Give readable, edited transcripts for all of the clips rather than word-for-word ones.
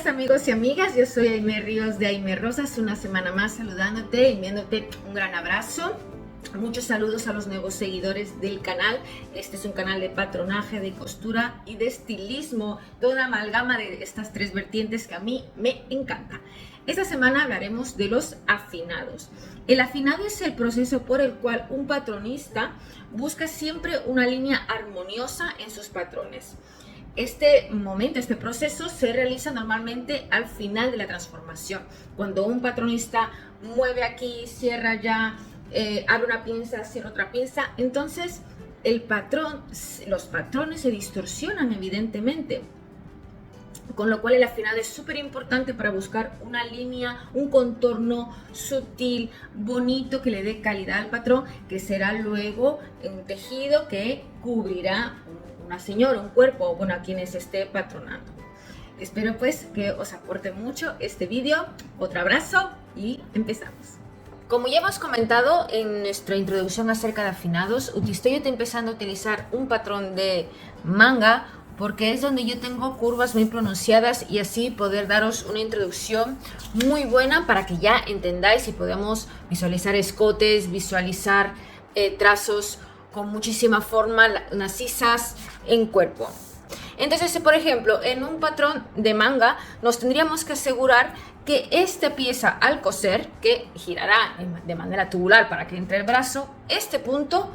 amigos y amigas, yo soy Aimee Ríos de Aimee Rosas, una semana más saludándote y enviándote un gran abrazo. Muchos saludos a los nuevos seguidores del canal. Este es un canal de patronaje, de costura y de estilismo, toda una amalgama de estas tres vertientes que a mí me encanta. Esta semana hablaremos de los afinados. El afinado es el proceso por el cual un patronista busca siempre una línea armoniosa en sus patrones. Este proceso se realiza normalmente al final de la transformación. Cuando un patronista mueve aquí, cierra allá, abre una pinza, cierra otra pinza, entonces los patrones se distorsionan evidentemente. Con lo cual el afinado es súper importante para buscar una línea, un contorno sutil, bonito, que le dé calidad al patrón, que será luego un tejido que cubrirá una señora, un cuerpo, bueno, a quienes esté patronando. Espero pues que os aporte mucho este vídeo. Otro abrazo y empezamos. Como ya hemos comentado en nuestra introducción acerca de afinados, estoy empezando a utilizar un patrón de manga porque es donde yo tengo curvas muy pronunciadas y así poder daros una introducción muy buena para que ya entendáis y podamos visualizar escotes, visualizar trazos con muchísima forma, macizas en cuerpo. Entonces, por ejemplo, en un patrón de manga nos tendríamos que asegurar que esta pieza al coser, que girará de manera tubular para que entre el brazo, este punto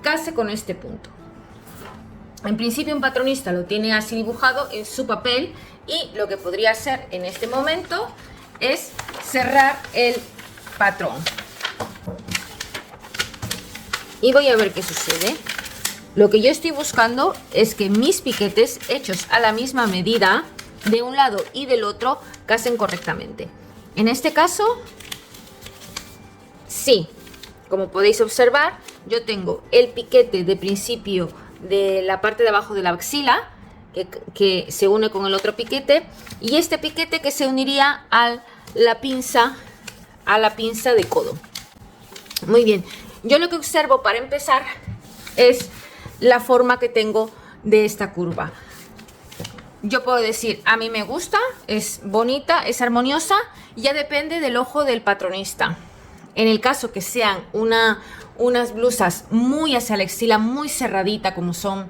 case con este punto. En principio un patronista lo tiene así dibujado en su papel y lo que podría hacer en este momento es cerrar el patrón. Y voy a ver qué sucede. Lo que yo estoy buscando es que mis piquetes hechos a la misma medida de un lado y del otro casen correctamente. En este caso, sí, como podéis observar, yo tengo el piquete de principio de la parte de abajo de la axila que se une con el otro piquete y este piquete que se uniría a la pinza de codo. Muy bien, yo lo que observo para empezar es la forma que tengo de esta curva. Yo puedo decir, a mí me gusta, es bonita, es armoniosa, ya depende del ojo del patronista. En el caso que sean unas blusas muy hacia la axila, muy cerradita, como son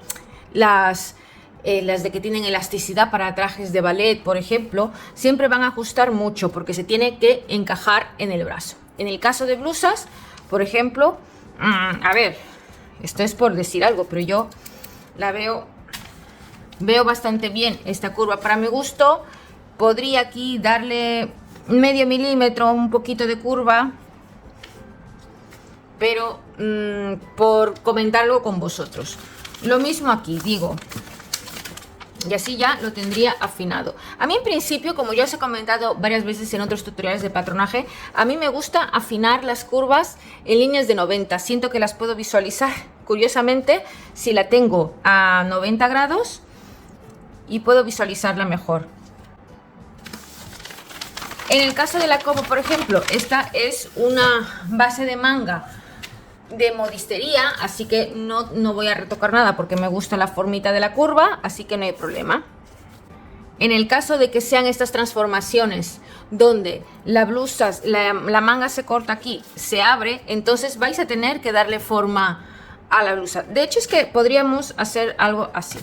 las de que tienen elasticidad para trajes de ballet, por ejemplo, siempre van a ajustar mucho porque se tiene que encajar en el brazo. En el caso de blusas, por ejemplo, a ver, esto es por decir algo, pero yo la veo bastante bien esta curva para mi gusto. Podría aquí darle medio milímetro, un poquito de curva, pero por comentarlo con vosotros. Lo mismo aquí, digo, y así ya lo tendría afinado. A mí en principio, como ya os he comentado varias veces en otros tutoriales de patronaje, a mí me gusta afinar las curvas en líneas de 90. Siento que las puedo visualizar curiosamente si la tengo a 90 grados y puedo visualizarla mejor. En el caso de la copa, por ejemplo, esta es una base de manga de modistería, así que no voy a retocar nada porque me gusta la formita de la curva, así que no hay problema. En el caso de que sean estas transformaciones donde la blusa, la manga se corta aquí, se abre, entonces vais a tener que darle forma a la blusa. De hecho es que podríamos hacer algo así.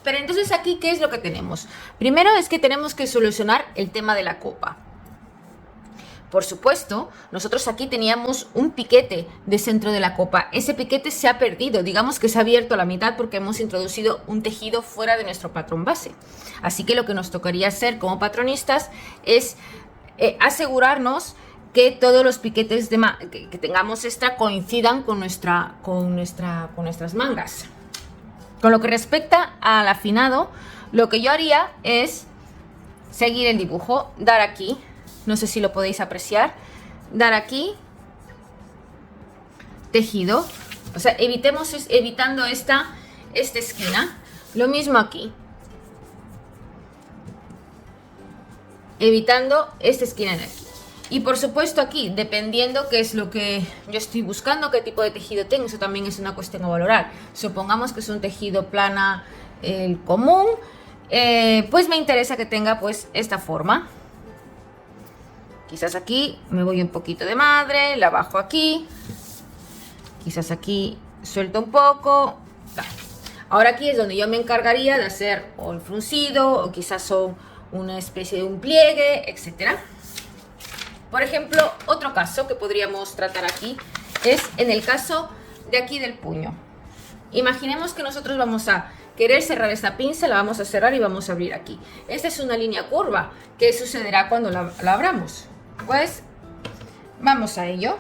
Pero entonces aquí, ¿qué es lo que tenemos? Primero es que tenemos que solucionar el tema de la copa. Por supuesto, nosotros aquí teníamos un piquete de centro de la copa. Ese piquete se ha perdido, digamos que se ha abierto a la mitad porque hemos introducido un tejido fuera de nuestro patrón base. Así que lo que nos tocaría hacer como patronistas es asegurarnos que todos los piquetes que tengamos extra coincidan con nuestras mangas. Con lo que respecta al afinado, lo que yo haría es seguir el dibujo, dar aquí, no sé si lo podéis apreciar, dar aquí, tejido, o sea, evitando esta esquina. Lo mismo aquí, evitando esta esquina de aquí. Y por supuesto aquí, dependiendo qué es lo que yo estoy buscando, qué tipo de tejido tengo, eso también es una cuestión a valorar. Supongamos que es un tejido plana común, pues me interesa que tenga pues esta forma. Quizás aquí me voy un poquito de madre, la bajo aquí, quizás aquí suelto un poco. Ahora aquí es donde yo me encargaría de hacer o el fruncido, o quizás una especie de un pliegue, etcétera. Por ejemplo, otro caso que podríamos tratar aquí es en el caso de aquí del puño. Imaginemos que nosotros vamos a querer cerrar esta pinza, la vamos a cerrar y vamos a abrir aquí. Esta es una línea curva. ¿Qué sucederá cuando la abramos? Pues vamos a ello.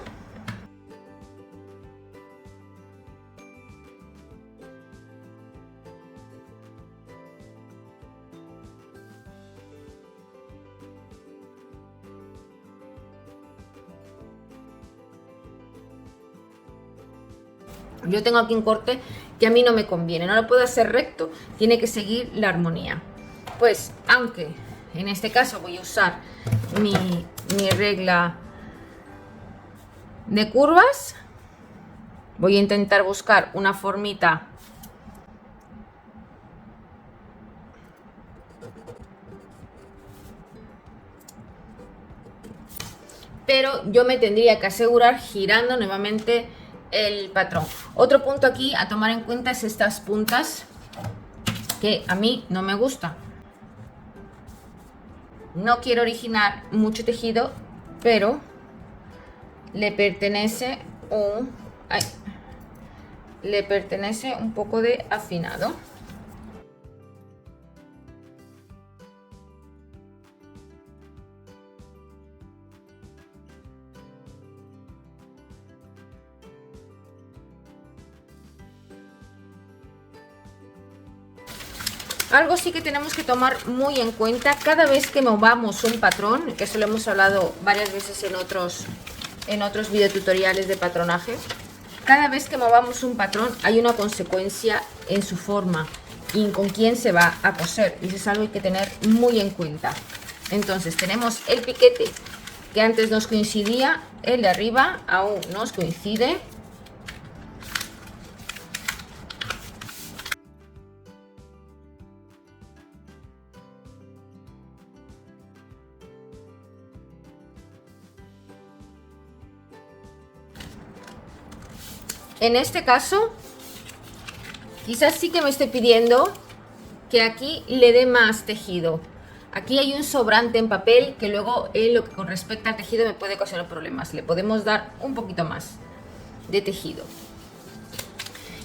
Yo tengo aquí un corte que a mí no me conviene, no lo puedo hacer recto, tiene que seguir la armonía. Pues aunque en este caso voy a usar mi regla de curvas, voy a intentar buscar una formita pero yo me tendría que asegurar girando nuevamente el patrón. Otro punto aquí a tomar en cuenta es estas puntas que a mí no me gusta. No quiero originar mucho tejido, pero le pertenece un poco de afinado. Algo sí que tenemos que tomar muy en cuenta cada vez que movamos un patrón, que eso lo hemos hablado varias veces en otros videotutoriales de patronaje. Cada vez que movamos un patrón hay una consecuencia en su forma y con quién se va a coser. Y eso es algo que hay que tener muy en cuenta. Entonces tenemos el piquete que antes nos coincidía, el de arriba aún nos coincide. En este caso, quizás sí que me estoy pidiendo que aquí le dé más tejido. Aquí hay un sobrante en papel que luego en lo que con respecto al tejido me puede ocasionar problemas. Le podemos dar un poquito más de tejido.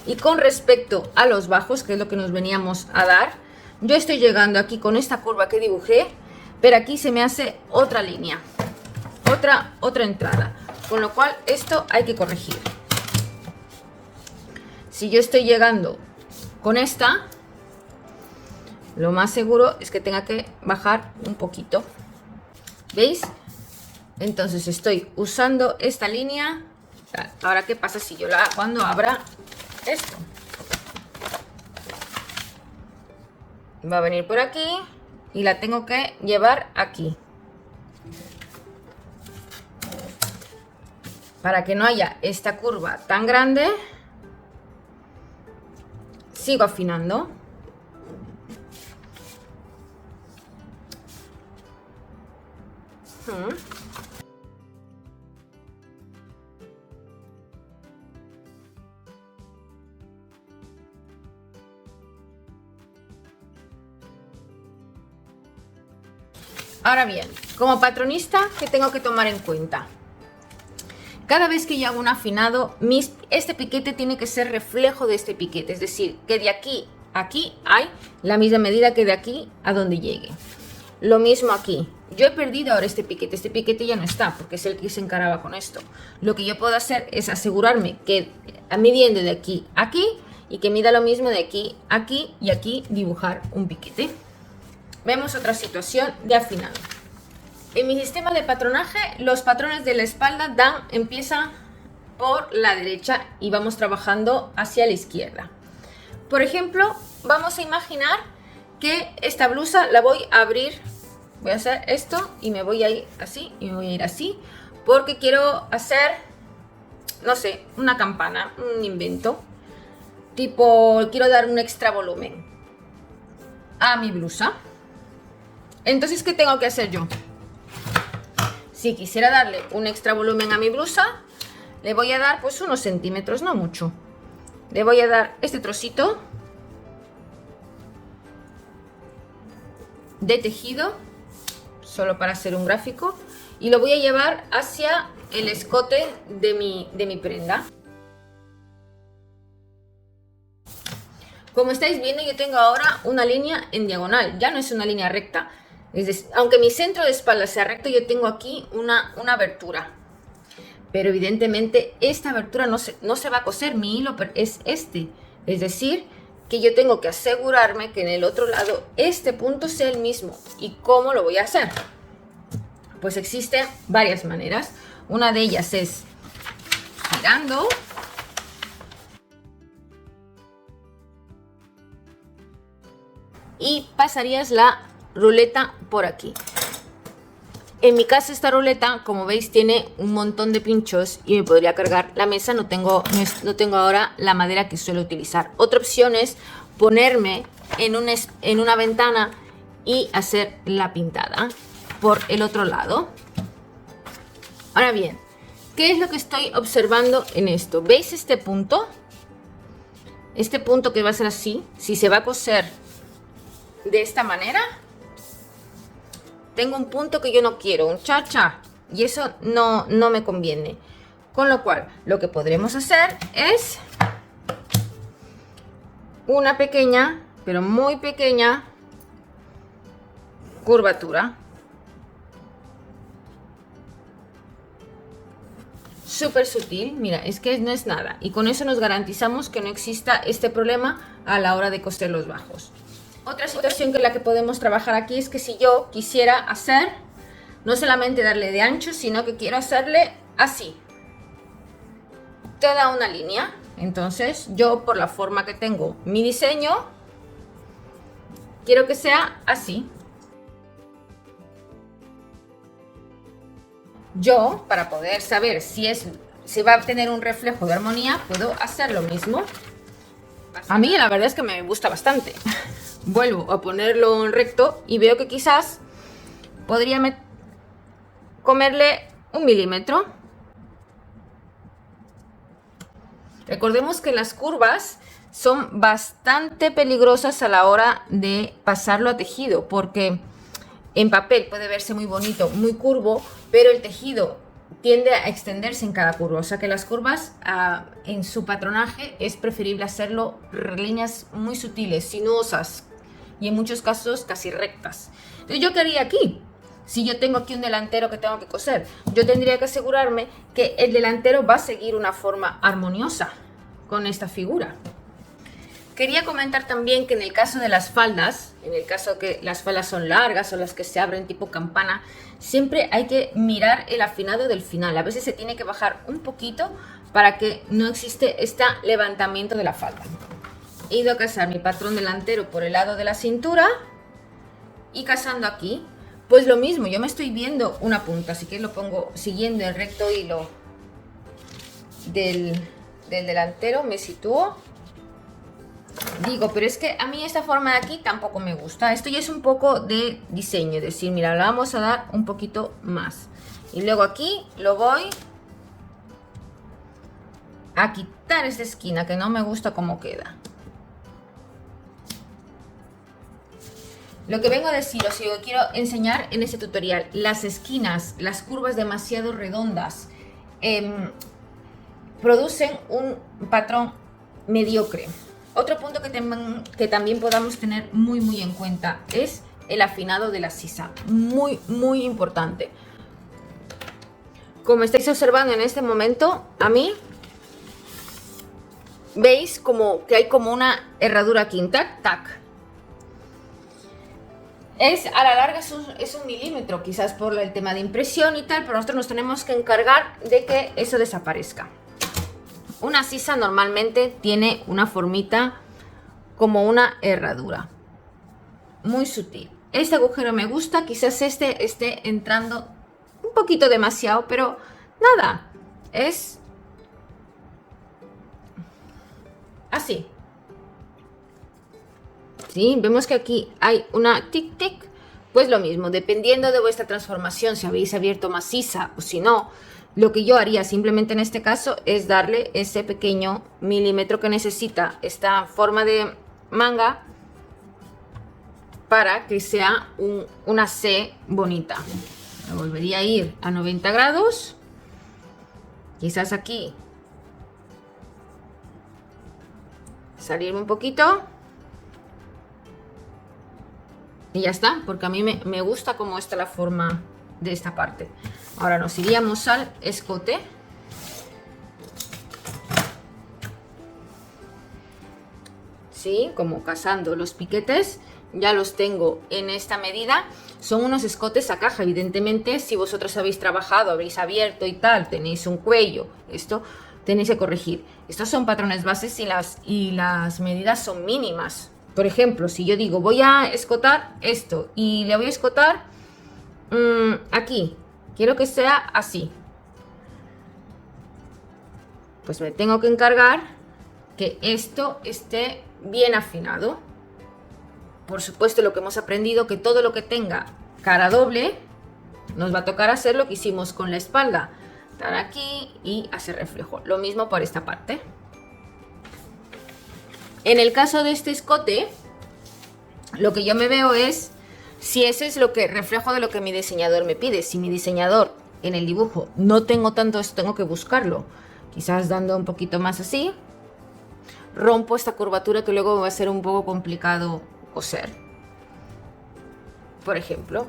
Y con respecto a los bajos, que es lo que nos veníamos a dar, yo estoy llegando aquí con esta curva que dibujé, pero aquí se me hace otra línea, otra entrada, con lo cual esto hay que corregir. Si yo estoy llegando con esta, lo más seguro es que tenga que bajar un poquito. ¿Veis? Entonces estoy usando esta línea. Ahora, ¿qué pasa si yo cuando abra esto? Va a venir por aquí y la tengo que llevar aquí. Para que no haya esta curva tan grande, sigo afinando. Ahora bien, como patronista, ¿qué tengo que tomar en cuenta? Cada vez que yo hago un afinado, este piquete tiene que ser reflejo de este piquete, es decir, que de aquí a aquí hay la misma medida que de aquí a donde llegue. Lo mismo aquí. Yo he perdido ahora este piquete ya no está porque es el que se encaraba con esto. Lo que yo puedo hacer es asegurarme que midiendo de aquí a aquí y que mida lo mismo de aquí a aquí y aquí dibujar un piquete. Vemos otra situación de afinado. En mi sistema de patronaje, los patrones de la espalda empiezan por la derecha y vamos trabajando hacia la izquierda. Por ejemplo, vamos a imaginar que esta blusa la voy a abrir. Voy a hacer esto y me voy a ir así y me voy a ir así porque quiero hacer, no sé, una campana, un invento. Tipo, quiero dar un extra volumen a mi blusa. Entonces, ¿qué tengo que hacer yo? Si quisiera darle un extra volumen a mi blusa, le voy a dar pues unos centímetros, no mucho. Le voy a dar este trocito de tejido, solo para hacer un gráfico, y lo voy a llevar hacia el escote de mi prenda. Como estáis viendo, yo tengo ahora una línea en diagonal, ya no es una línea recta. Es decir, aunque mi centro de espalda sea recto, yo tengo aquí una abertura. Pero evidentemente esta abertura no se va a coser, mi hilo es este. Es decir, que yo tengo que asegurarme que en el otro lado este punto sea el mismo. ¿Y cómo lo voy a hacer? Pues existen varias maneras. Una de ellas es girando. Y pasarías la ruleta por aquí. En mi caso esta ruleta, como veis, tiene un montón de pinchos y me podría cargar la mesa. No tengo ahora la madera que suelo utilizar. Otra opción es ponerme en una ventana y hacer la pintada por el otro lado. Ahora bien, ¿qué es lo que estoy observando en esto? ¿Veis este punto? Este punto que va a ser así, si se va a coser de esta manera, tengo un punto que yo no quiero, un cha-cha, y eso no me conviene. Con lo cual, lo que podremos hacer es una pequeña, pero muy pequeña curvatura. Súper sutil, mira, es que no es nada. Y con eso nos garantizamos que no exista este problema a la hora de coser los bajos. Otra situación que la que podemos trabajar aquí es que si yo quisiera hacer, no solamente darle de ancho, sino que quiero hacerle así, toda una línea. Entonces yo, por la forma que tengo mi diseño, quiero que sea así. Yo, para poder saber si va a tener un reflejo de armonía, puedo hacer lo mismo. A mí la verdad es que me gusta bastante. Vuelvo a ponerlo en recto y veo que quizás podría comerle 1 milímetro. Recordemos que las curvas son bastante peligrosas a la hora de pasarlo a tejido, porque en papel puede verse muy bonito, muy curvo, pero el tejido tiende a extenderse en cada curva. O sea que las curvas en su patronaje es preferible hacerlo líneas muy sutiles, sinuosas y en muchos casos casi rectas. Entonces, ¿yo qué haría aquí? Si yo tengo aquí un delantero que tengo que coser, yo tendría que asegurarme que el delantero va a seguir una forma armoniosa con esta figura. Quería comentar también que en el caso de las faldas, en el caso que las faldas son largas o las que se abren tipo campana, siempre hay que mirar el afinado del final. A veces se tiene que bajar un poquito para que no existe este levantamiento de la falda. He ido a casar mi patrón delantero por el lado de la cintura y casando aquí, pues lo mismo, yo me estoy viendo una punta, así que lo pongo siguiendo el recto hilo del delantero, me sitúo. Digo, pero es que a mí esta forma de aquí tampoco me gusta. Esto ya es un poco de diseño, es decir, mira, le vamos a dar un poquito más. Y luego aquí lo voy a quitar esta esquina que no me gusta cómo queda. Lo que vengo a deciros y lo que quiero enseñar en este tutorial, las esquinas, las curvas demasiado redondas, producen un patrón mediocre. Otro punto que también podamos tener muy en cuenta es el afinado de la sisa, muy importante. Como estáis observando en este momento, a mí, veis como que hay como una herradura aquí, tac. A la larga es 1 milímetro, quizás por el tema de impresión y tal, pero nosotros nos tenemos que encargar de que eso desaparezca. Una sisa normalmente tiene una formita como una herradura, muy sutil. Este agujero me gusta, quizás este esté entrando un poquito demasiado, pero nada, es así. ¿Sí? Vemos que aquí hay una tic-tic, pues lo mismo, dependiendo de vuestra transformación, si habéis abierto más sisa o si no, lo que yo haría simplemente en este caso es darle ese pequeño milímetro que necesita esta forma de manga para que sea una C bonita. Me volvería a ir a 90 grados, quizás aquí salirme un poquito y ya está, porque a mí me gusta cómo está la forma de esta parte. Ahora nos iríamos al escote. Sí, como casando los piquetes, ya los tengo en esta medida. Son unos escotes a caja, evidentemente si vosotros habéis trabajado, habéis abierto y tal, tenéis un cuello, esto tenéis que corregir. Estos son patrones bases y las medidas son mínimas. Por ejemplo, si yo digo voy a escotar esto y le voy a escotar aquí, quiero que sea así, pues me tengo que encargar que esto esté bien afinado. Por supuesto, lo que hemos aprendido, que todo lo que tenga cara doble nos va a tocar hacer lo que hicimos con la espalda, dar aquí y hacer reflejo. Lo mismo por esta parte. En el caso de este escote, lo que yo me veo es si ese es lo que reflejo de lo que mi diseñador me pide. Si mi diseñador en el dibujo no tengo tanto esto, tengo que buscarlo, quizás dando un poquito más así, rompo esta curvatura que luego va a ser un poco complicado coser, por ejemplo,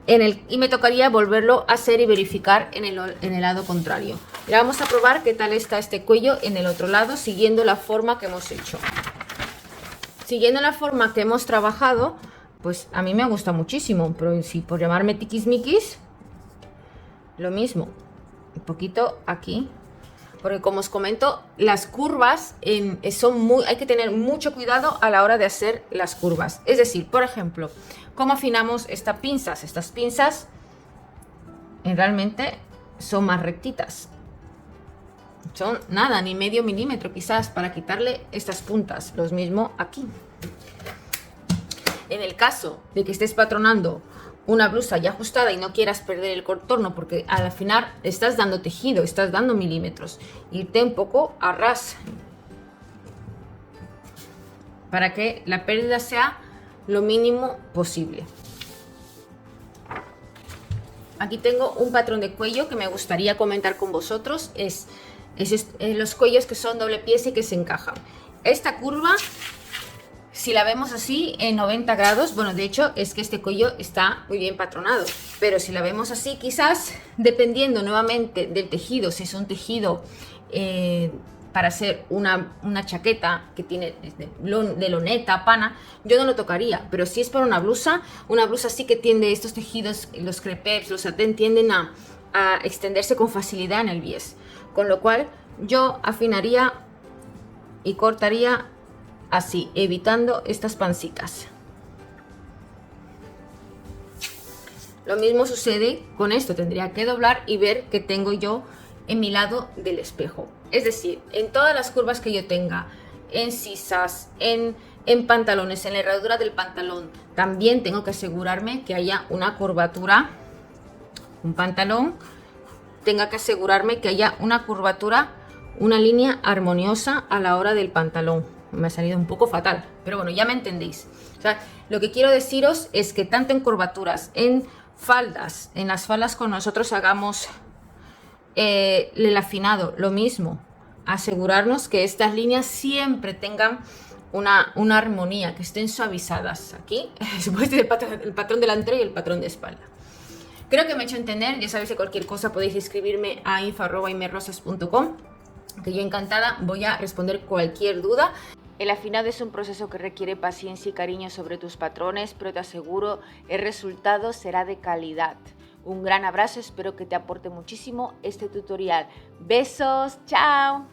y me tocaría volverlo a hacer y verificar en el lado contrario. Y vamos a probar qué tal está este cuello en el otro lado, siguiendo la forma que hemos hecho. Siguiendo la forma que hemos trabajado, pues a mí me gusta muchísimo, pero si por llamarme tiquismiquis, lo mismo, un poquito aquí. Porque como os comento, las curvas hay que tener mucho cuidado a la hora de hacer las curvas. Es decir, por ejemplo, ¿cómo afinamos estas pinzas? Estas pinzas realmente son más rectitas. Son nada, ni medio milímetro quizás para quitarle estas puntas. Lo mismo aquí. En el caso de que estés patronando una blusa ya ajustada y no quieras perder el contorno, porque al final estás dando tejido, estás dando milímetros, irte un poco a ras para que la pérdida sea lo mínimo posible. Aquí tengo un patrón de cuello que me gustaría comentar con vosotros, es los cuellos que son doble pieza y que se encajan. Esta curva, si la vemos así en 90 grados, bueno, de hecho es que este cuello está muy bien patronado, pero si la vemos así, quizás dependiendo nuevamente del tejido, si es un tejido para hacer una chaqueta que tiene de loneta, pana, yo no lo tocaría, pero si es para una blusa sí que tiende estos tejidos, los crepes, los satén tienden a extenderse con facilidad en el bies, con lo cual yo afinaría y cortaría así, evitando estas pancitas. Lo mismo sucede con esto, tendría que doblar y ver qué tengo yo en mi lado del espejo. Es decir, en todas las curvas que yo tenga, en sisas, en pantalones, en la herradura del pantalón, también tengo que asegurarme que haya una curvatura. Un pantalón, tenga que asegurarme que haya una curvatura, una línea armoniosa a la hora del pantalón. Me ha salido un poco fatal, pero bueno, ya me entendéis. O sea, lo que quiero deciros es que tanto en curvaturas, en faldas, en las faldas con nosotros hagamos el afinado, lo mismo, asegurarnos que estas líneas siempre tengan una armonía, que estén suavizadas. Aquí, el patrón delantero y el patrón de espalda. Creo que me he hecho entender. Ya sabéis que cualquier cosa podéis escribirme a info@aimerrosas.com, que yo encantada voy a responder cualquier duda. El afinado es un proceso que requiere paciencia y cariño sobre tus patrones, pero te aseguro el resultado será de calidad. Un gran abrazo, espero que te aporte muchísimo este tutorial. Besos, chao.